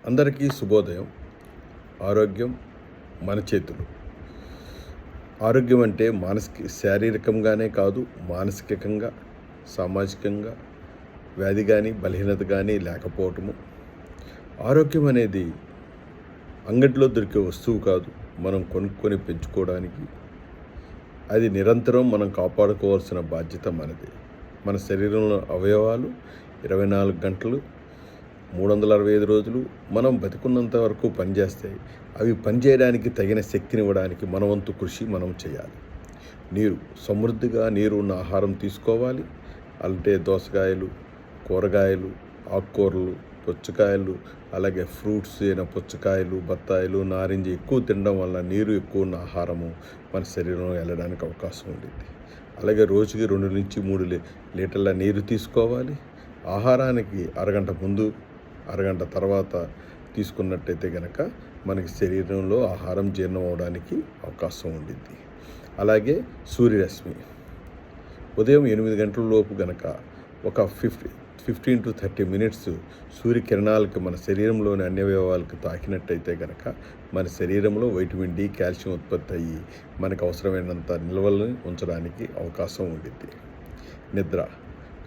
అందరికీ శుభోదయం. ఆరోగ్యం మన చేతులు. ఆరోగ్యం అంటే శారీరకంగానే కాదు, మానసికంగా, సామాజికంగా వ్యాధి కానీ బలహీనత కానీ లేకపోవటము. ఆరోగ్యం అనేది అంగడిలో దొరికే వస్తువు కాదు, మనం కొనుక్కొని పెంచుకోవడానికి. అది నిరంతరం మనం కాపాడుకోవాల్సిన బాధ్యత మనది. మన శరీరంలో అవయవాలు 24 గంటలు 365 రోజులు మనం బతికున్నంత వరకు పనిచేస్తాయి. అవి పనిచేయడానికి తగిన శక్తినివ్వడానికి మన వంతు కృషి మనం చేయాలి. సమృద్ధిగా నీరు ఉన్న ఆహారం తీసుకోవాలి. అంటే దోసకాయలు, కూరగాయలు, ఆకుకూరలు, పుచ్చకాయలు, అలాగే ఫ్రూట్స్ అయిన పుచ్చకాయలు, బత్తాయిలు, నారింజ ఎక్కువ తినడం వల్ల నీరు ఎక్కువ ఉన్న ఆహారము మన శరీరంలో వెళ్ళడానికి అవకాశం ఉంటుంది. అలాగే రోజుకి 2 నుంచి 3 లీటర్ల నీరు తీసుకోవాలి. ఆహారానికి అరగంట ముందు, అరగంట తర్వాత తీసుకున్నట్టయితే కనుక మనకి శరీరంలో ఆహారం జీర్ణం అవడానికి అవకాశం ఉండిద్ది. అలాగే సూర్యరశ్మి ఉదయం 8 గంటల లోపు కనుక ఒక 15 to 30 మినిట్స్ సూర్యకిరణాలకు మన శరీరంలోని అన్ని అవయవాలకు తాకినట్టయితే కనుక మన శరీరంలో వైటమిన్ డి, కాల్షియం ఉత్పత్తి అయ్యి మనకు అవసరమైనంత నిల్వలను ఉంచడానికి అవకాశం ఉండిద్ది. నిద్ర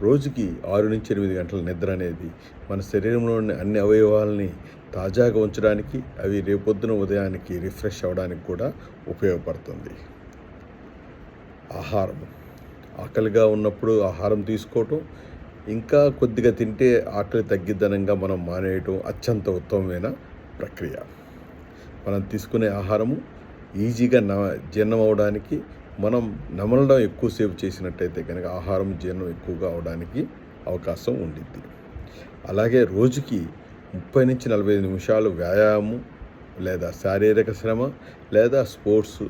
రోజుకి 6 నుంచి 8 గంటల నిద్ర అనేది మన శరీరంలోని అన్ని అవయవాలని తాజాగా ఉంచడానికి, అవి రేపొద్దున ఉదయానికి రిఫ్రెష్ అవ్వడానికి కూడా ఉపయోగపడుతుంది. ఆకలిగా ఉన్నప్పుడు ఆహారం తీసుకోవటం, ఇంకా కొద్దిగా తింటే ఆకలి తగ్గిద్దనంగా మనం మానేయటం అత్యంత ఉత్తమమైన ప్రక్రియ. మనం తీసుకునే ఆహారము ఈజీగా జీర్ణం అవడానికి, మనం నమలడం ఎక్కువసేపు చేసినట్టయితే కనుక ఆహారం జీర్ణం ఎక్కువగా అవడానికి అవకాశం ఉండిద్ది. అలాగే రోజుకి 30 నుంచి 45 నిమిషాలు వ్యాయామం లేదా శారీరక శ్రమ లేదా స్పోర్ట్స్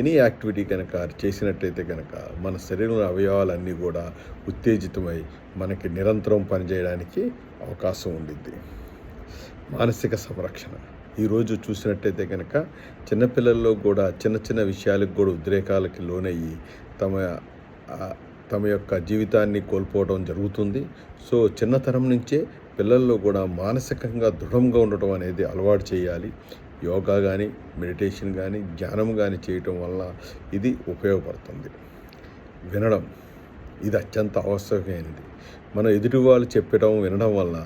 ఎనీ యాక్టివిటీ కనుక చేసినట్టయితే కనుక మన శరీరంలో అవయవాలన్నీ కూడా ఉత్తేజితమై మనకి నిరంతరం పనిచేయడానికి అవకాశం ఉండిద్ది. మానసిక సంరక్షణ ఈరోజు చూసినట్టయితే కనుక చిన్నపిల్లల్లో కూడా చిన్న చిన్న విషయాలకు కూడా ఉద్రేకాలకి లోనయ్యి తమ యొక్క జీవితాన్ని కోల్పోవడం జరుగుతుంది. సో చిన్నతనం నుంచే పిల్లల్లో కూడా మానసికంగా దృఢంగా ఉండటం అనేది అలవాటు చేయాలి. యోగా కానీ, మెడిటేషన్ కానీ, ధ్యానం కానీ చేయటం వల్ల ఇది ఉపయోగపడుతుంది. వినడం ఇది అత్యంత ఆవశ్యకమైనది. మనం ఎదుటి వాళ్ళు చెప్పడం వినడం వల్ల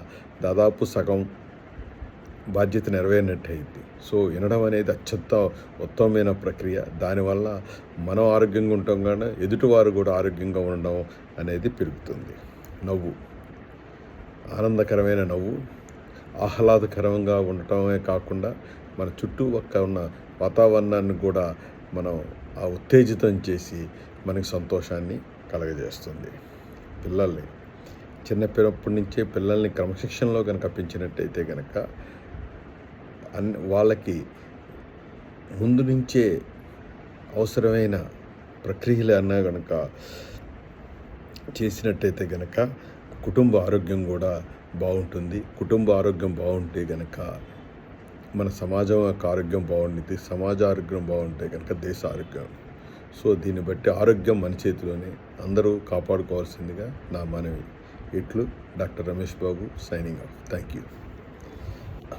దాదాపు సగం బాధ్యత నెరవేరినట్టు అయింది. సో వినడం అనేది అత్యంత ఉత్తమమైన ప్రక్రియ. దానివల్ల మనం ఆరోగ్యంగా ఉంటాం కానీ ఎదుటివారు కూడా ఆరోగ్యంగా ఉండడం అనేది పెరుగుతుంది. ఆనందకరమైన నవ్వు ఆహ్లాదకరంగా ఉండటమే కాకుండా మన చుట్టూ ఉన్న వాతావరణాన్ని కూడా మనం ఉత్తేజితం చేసి మనకి సంతోషాన్ని కలగజేస్తుంది. చిన్నప్పటి నుంచే పిల్లల్ని క్రమశిక్షణలో కనుక పెంచినట్టయితే కనుక వాళ్ళకి ముందు నుంచే అవసరమైన ప్రక్రియలు అన్నా కనుక చేసినట్టయితే కనుక కుటుంబ ఆరోగ్యం కూడా బాగుంటుంది. కుటుంబ ఆరోగ్యం బాగుంటే కనుక మన సమాజం యొక్క ఆరోగ్యం బాగుంటుంది. సమాజ ఆరోగ్యం బాగుంటే కనుక దేశ ఆరోగ్యం. సో దీన్ని బట్టి ఆరోగ్యం మన చేతిలోనే, అందరూ కాపాడుకోవాల్సిందిగా నా మనవి. ఇట్లు doctor Ramesh Babu, signing off. Thank you.